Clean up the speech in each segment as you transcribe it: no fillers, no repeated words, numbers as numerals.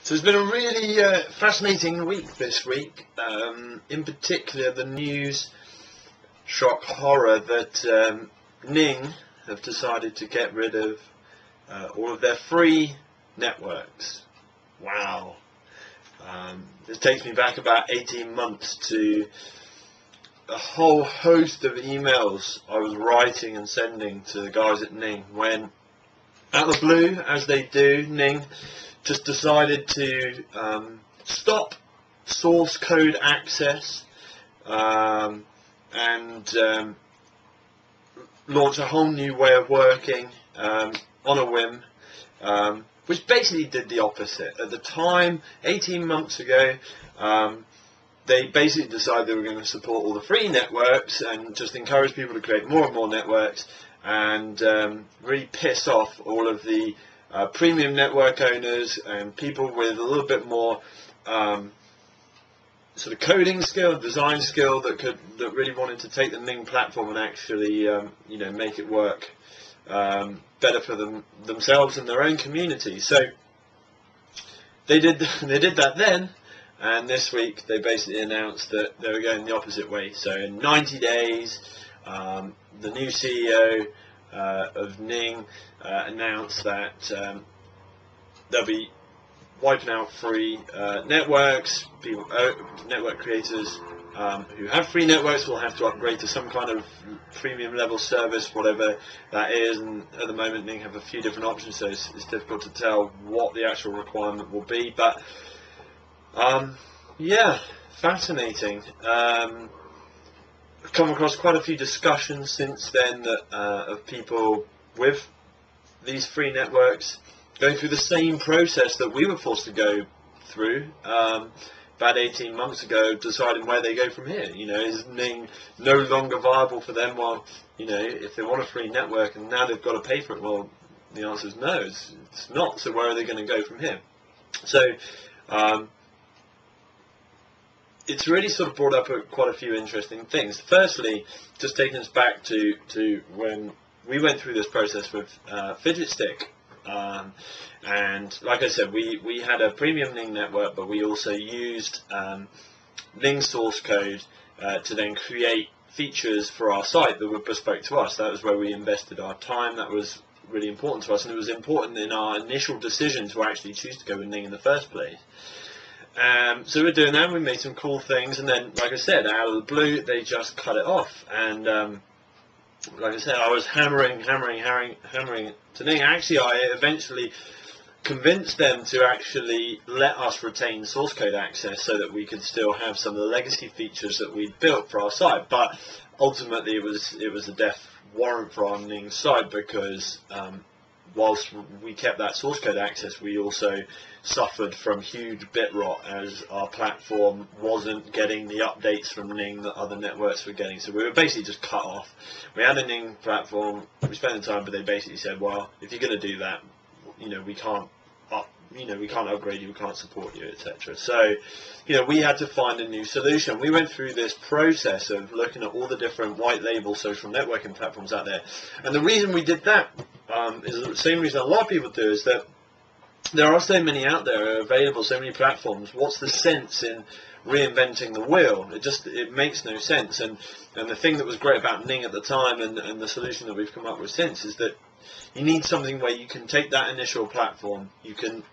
So it's been a really fascinating week this week. In particular, the news shock horror that Ning have decided to get rid of all of their free networks. Wow. This takes me back about 18 months to a whole host of emails I was writing and sending to the guys at Ning when, out of the blue, as they do, Ning just decided to stop source code access and launch a whole new way of working on a whim, which basically did the opposite. At the time, 18 months ago, they basically decided they were going to support all the free networks and just encourage people to create more and more networks and really piss off all of the premium network owners and people with a little bit more sort of coding skill, design skill that really wanted to take the Ning platform and actually make it work better for themselves and their own community. So they did that then, and this week they basically announced that they were going the opposite way. So in 90 days, the new CEO of Ning announced that they'll be wiping out free networks. Network creators who have free networks will have to upgrade to some kind of premium level service, whatever that is. And at the moment, Ning have a few different options, so it's difficult to tell what the actual requirement will be. But yeah, fascinating. I've come across quite a few discussions since then that, of people with these free networks going through the same process that we were forced to go through about 18 months ago, deciding where they go from here. Is Ning no longer viable for them? Well, if they want a free network and now they've got to pay for it, well, the answer is no, it's not. So where are they going to go from here? So it's really sort of brought up quite a few interesting things. Firstly, just taking us back to when we went through this process with Fidget Stick. And like I said, we had a premium Ning network, but we also used Ning source code to then create features for our site that were bespoke to us. That was where we invested our time. That was really important to us, and it was important in our initial decision to actually choose to go with Ning in the first place. So we're doing that, we made some cool things, and then, like I said, out of the blue, they just cut it off. And like I said, I was hammering to Ning. Actually, I eventually convinced them to actually let us retain source code access so that we could still have some of the legacy features that we'd built for our site. But ultimately, it was a death warrant for our Ning site, because whilst we kept that source code access, we also suffered from huge bit rot as our platform wasn't getting the updates from Ning that other networks were getting. So we were basically just cut off. We had a Ning platform, we spent the time, but they basically said, well, if you're going to do that, we can't upgrade you, we can't support you, etc. So, we had to find a new solution. We went through this process of looking at all the different white label social networking platforms out there. And the reason we did that is the same reason a lot of people do, is that there are so many out there available, so many platforms. What's the sense in reinventing the wheel? It makes no sense. And the thing that was great about Ning at the time, and the solution that we've come up with since, is that you need something where you can take that initial platform, you can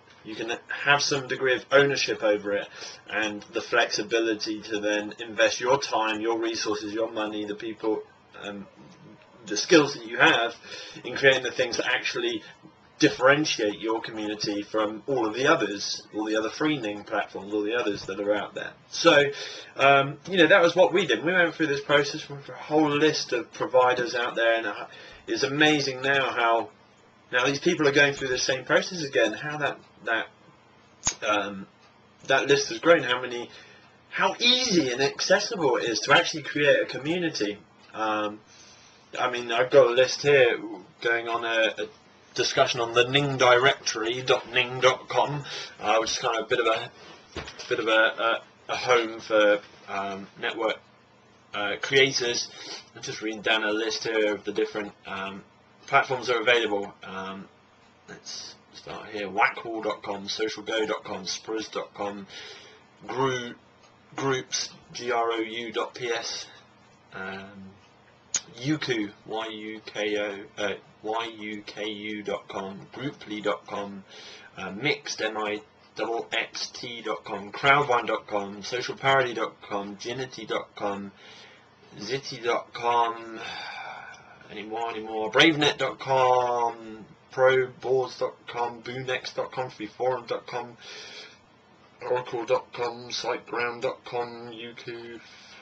have some degree of ownership over it, and the flexibility to then invest your time, your resources, your money, the people, the skills that you have in creating the things that actually differentiate your community from all of the others, all the other free Ning platforms, all the others that are out there. So, that was what we did. We went through this process, went through a whole list of providers out there, and it's amazing now these people are going through the same process again. How that list has grown. How easy and accessible it is to actually create a community. I mean, I've got a list here going on a discussion on the Ning directory.ning.com, which is kind of a bit of a home for network creators. I'm just reading down a list here of the different platforms that are available. Let's start here, whackwall.com, socialgo.com, spruz.com, groups, grou.ps, yuku, yuku.com, grouply.com, mixed, mixxt.com, crowdwine.com, socialparody.com, ginity.com, zitty.com, anymore, bravenet.com, proboards.com, boonex.com, freeforum.com, oracle.com, siteground.com,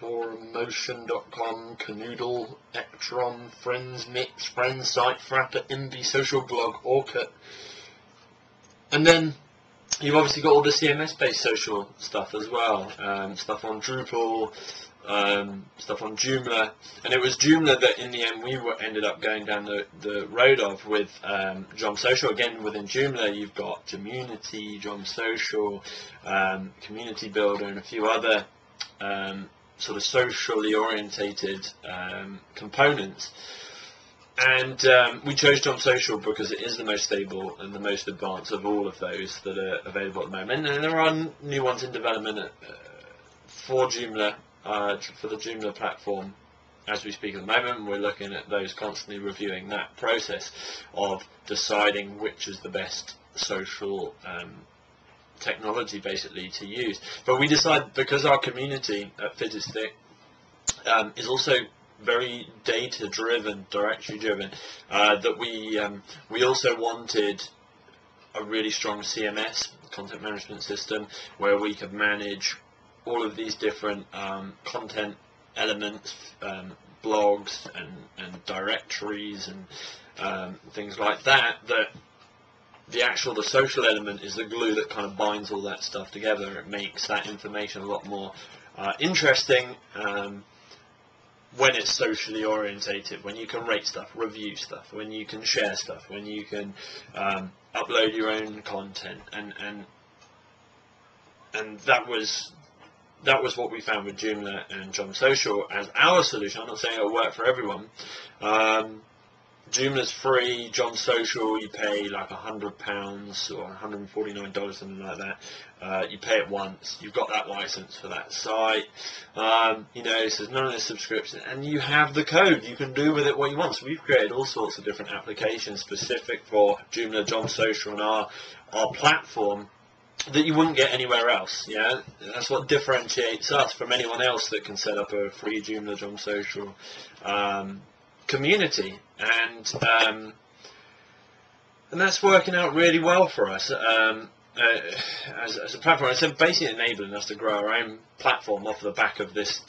uku4motion.com, canoodle, ectron, friends, mix, friends, site, frapper, imbi, social blog, orcut. And then you've obviously got all the CMS based social stuff as well, stuff on Drupal, stuff on Joomla, and it was Joomla that in the end we ended up going down the road of with Jom Social. Again, within Joomla you've got Community, Jom Social, Community Builder, and a few other sort of socially orientated components. And we chose Jom Social because it is the most stable and the most advanced of all of those that are available at the moment. And there are new ones in development for Joomla, for the Joomla platform as we speak at the moment. We're looking at those, constantly reviewing that process of deciding which is the best social technology basically to use. But we decided, because our community at Fidget Stick is also very data driven, directory driven, that we also wanted a really strong CMS, content management system, where we could manage all of these different content elements, blogs and directories and things like that, that the social element is the glue that kind of binds all that stuff together. It makes that information a lot more interesting when it's socially orientated, when you can rate stuff, review stuff, when you can share stuff, when you can upload your own content, and that was what we found with Joomla and Jom Social as our solution. I'm not saying it'll work for everyone. Joomla's free. Jom Social, you pay like £100 or $149, something like that. You pay it once. You've got that license for that site. You know, so there's none of this subscription, and you have the code. You can do with it what you want. So we've created all sorts of different applications specific for Joomla, Jom Social, and our platform that you wouldn't get anywhere else. Yeah, that's what differentiates us from anyone else that can set up a free Joomla, Jom Social community, and that's working out really well for us as a platform. It's basically enabling us to grow our own platform off the back of this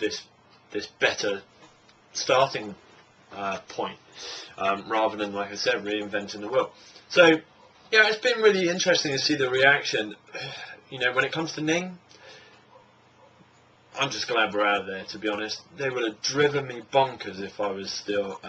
better starting point, rather than, like I said, reinventing the wheel. So yeah, it's been really interesting to see the reaction. You know, when it comes to Ning, I'm just glad we're out of there, to be honest. They would have driven me bonkers if I was still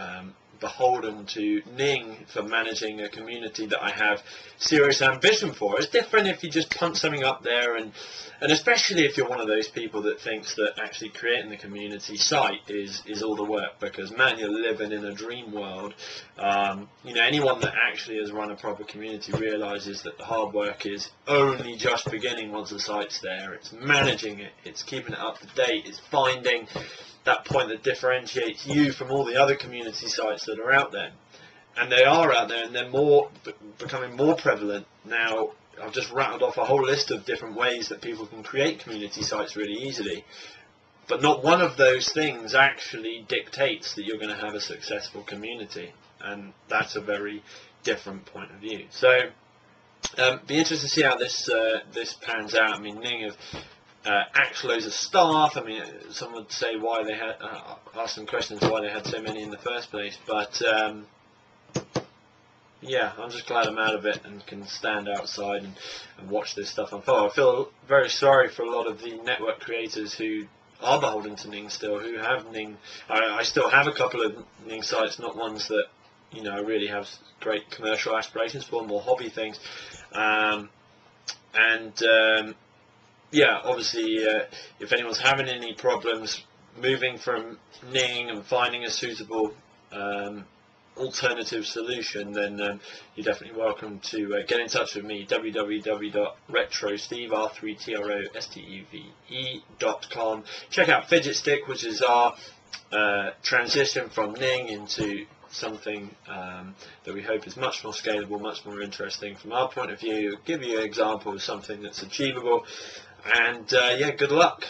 beholden to Ning for managing a community that I have serious ambition for. It's different if you just punch something up there, and especially if you're one of those people that thinks that actually creating the community site is all the work, because man, you're living in a dream world. You know, anyone that actually has run a proper community realizes that the hard work is only just beginning once the site's there. It's managing it, it's keeping it up to date, it's finding that point that differentiates you from all the other community sites that are out there. And they are out there, and they're becoming more prevalent now. I've just rattled off a whole list of different ways that people can create community sites really easily, but not one of those things actually dictates that you're going to have a successful community, and that's a very different point of view. So be interested to see how this pans out. I mean, Ning have axed loads of staff. I mean, some would say why they had ask some questions why they had so many in the first place, but yeah, I'm just glad I'm out of it and can stand outside and watch this stuff unfold. I feel very sorry for a lot of the network creators who are beholden to Ning still, who have Ning. I still have a couple of Ning sites, not ones that, you know, I really have great commercial aspirations for, more hobby things. Yeah, obviously, if anyone's having any problems moving from Ning and finding a suitable alternative solution, then you're definitely welcome to get in touch with me. www.R3trosteve, R3trosteve.com. Check out Fidget Stick, which is our transition from Ning into something that we hope is much more scalable, much more interesting from our point of view. Give you an example of something that's achievable, and yeah, good luck.